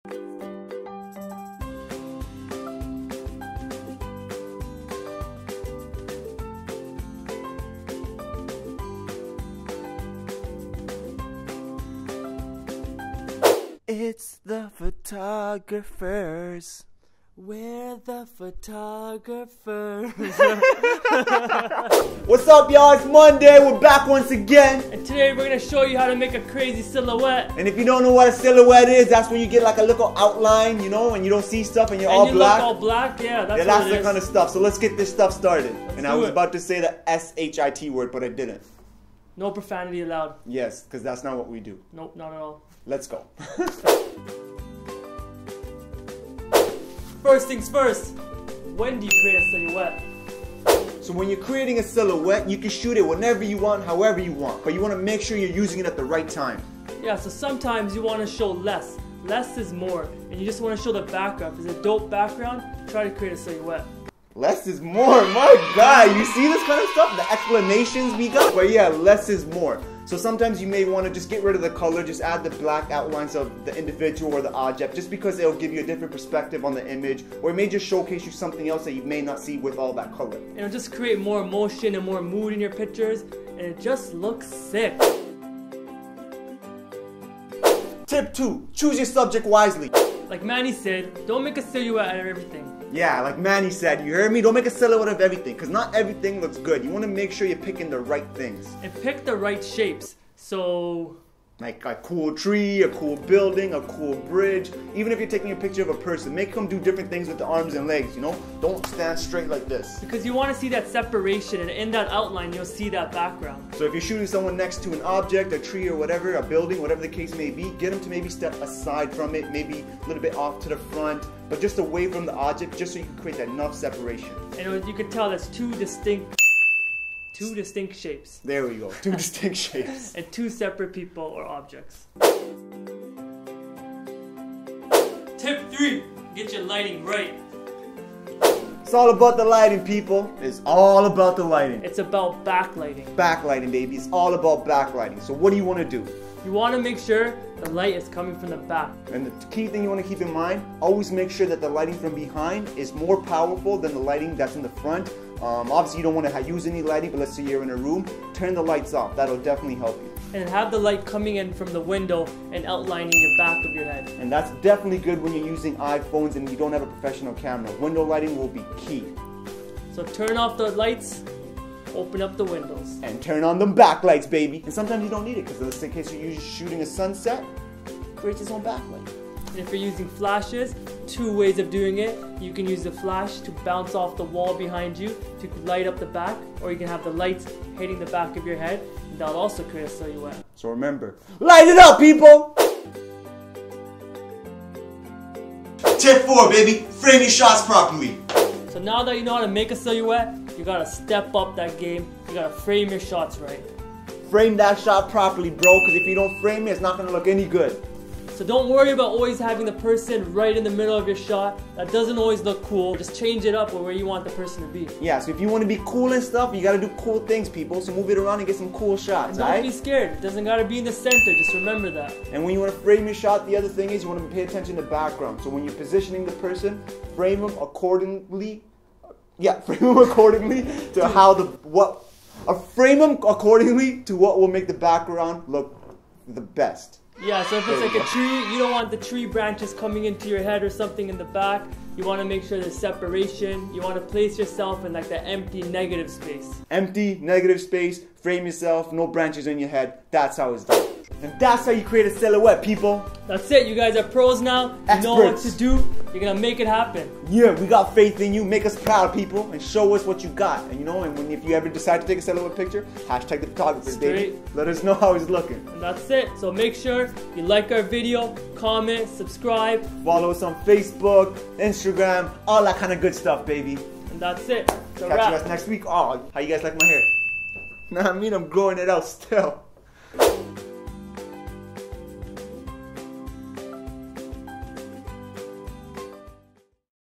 It's the Fotographerz. We're the Fotographerz. What's up, y'all? It's Monday. We're back once again. And today we're going to show you how to make a crazy silhouette. And if you don't know what a silhouette is, that's when you get like a little outline, you know, and you don't see stuff and you're all black. Look all black? Yeah, that's the kind of stuff. So let's get this stuff started. I was about to say the S-H-I-T word, but I didn't. No profanity allowed. Yes, because that's not what we do. Nope, not at all. Let's go. First things first, when do you create a silhouette? So when you're creating a silhouette, you can shoot it whenever you want, however you want. But you want to make sure you're using it at the right time. Yeah, so sometimes you want to show less. Less is more. And you just want to show the background. If it's a dope background, try to create a silhouette. Less is more, my God. You see this kind of stuff? The explanations we got? But yeah, less is more. So sometimes you may want to just get rid of the color, just add the black outlines of the individual or the object, just because it'll give you a different perspective on the image, or it may just showcase you something else that you may not see with all that color. And it'll just create more emotion and more mood in your pictures, and it just looks sick. Tip 2, choose your subject wisely. Like Manny said, don't make a silhouette out of everything. Yeah, like Manny said, you heard me? Don't make a silhouette of everything, because not everything looks good. You want to make sure you're picking the right things. And pick the right shapes. So, like a cool tree, a cool building, a cool bridge. Even if you're taking a picture of a person, make them do different things with the arms and legs, you know? Don't stand straight like this. Because you want to see that separation, and in that outline, you'll see that background. So if you're shooting someone next to an object, a tree or whatever, a building, whatever the case may be, get them to maybe step aside from it, maybe a little bit off to the front, but just away from the object, just so you can create that enough separation. And you can tell there's two distinct shapes. There we go, two distinct shapes. And two separate people or objects. Tip 3, get your lighting right. It's all about the lighting, people. It's all about the lighting. It's about backlighting. Backlighting, baby. It's all about backlighting. So what do you want to do? You want to make sure the light is coming from the back. And the key thing you want to keep in mind, always make sure that the lighting from behind is more powerful than the lighting that's in the front. Obviously you don't want to use any lighting, but let's say you're in a room, turn the lights off. That'll definitely help you. And have the light coming in from the window and outlining your back of your head. And that's definitely good when you're using iPhones and you don't have a professional camera. Window lighting will be key. So turn off the lights, open up the windows. And turn on the backlights, baby. And sometimes you don't need it, because let's say in case you're shooting a sunset, create its own backlight. And if you're using flashes, 2 ways of doing it. You can use the flash to bounce off the wall behind you to light up the back, or you can have the lights hitting the back of your head, and that'll also create a silhouette. So remember, light it up, people! Tip 4, baby, frame your shots properly. So now that you know how to make a silhouette, you gotta step up that game. You gotta frame your shots right. Frame that shot properly, bro, because if you don't frame it, it's not gonna look any good. So don't worry about always having the person right in the middle of your shot. That doesn't always look cool. Just change it up where you want the person to be. Yeah, so if you want to be cool and stuff, you gotta do cool things, people. So move it around and get some cool shots, and don't be scared. It doesn't gotta be in the center. Just remember that. And when you want to frame your shot, the other thing is you want to pay attention to background. So when you're positioning the person, frame them accordingly. Yeah, frame them accordingly to frame them accordingly to what will make the background look the best. Yeah, so if it's like a tree, you don't want the tree branches coming into your head or something in the back. You want to make sure there's separation. You want to place yourself in like the empty negative space. Empty, negative space, frame yourself, no branches in your head. That's how it's done. And that's how you create a silhouette, people. That's it, you guys are pros now. You know what to do. You're gonna make it happen. Yeah, we got faith in you. Make us proud, people, and show us what you got. And you know, and if you ever decide to take a silhouette picture, hashtag the Fotographerz, baby. Let us know how it's looking. And that's it. So make sure you like our video, comment, subscribe. Follow us on Facebook, Instagram, all that kind of good stuff, baby. And that's it. Catch you guys next week. Oh, how you guys like my hair? Nah, I mean, I'm growing it out still.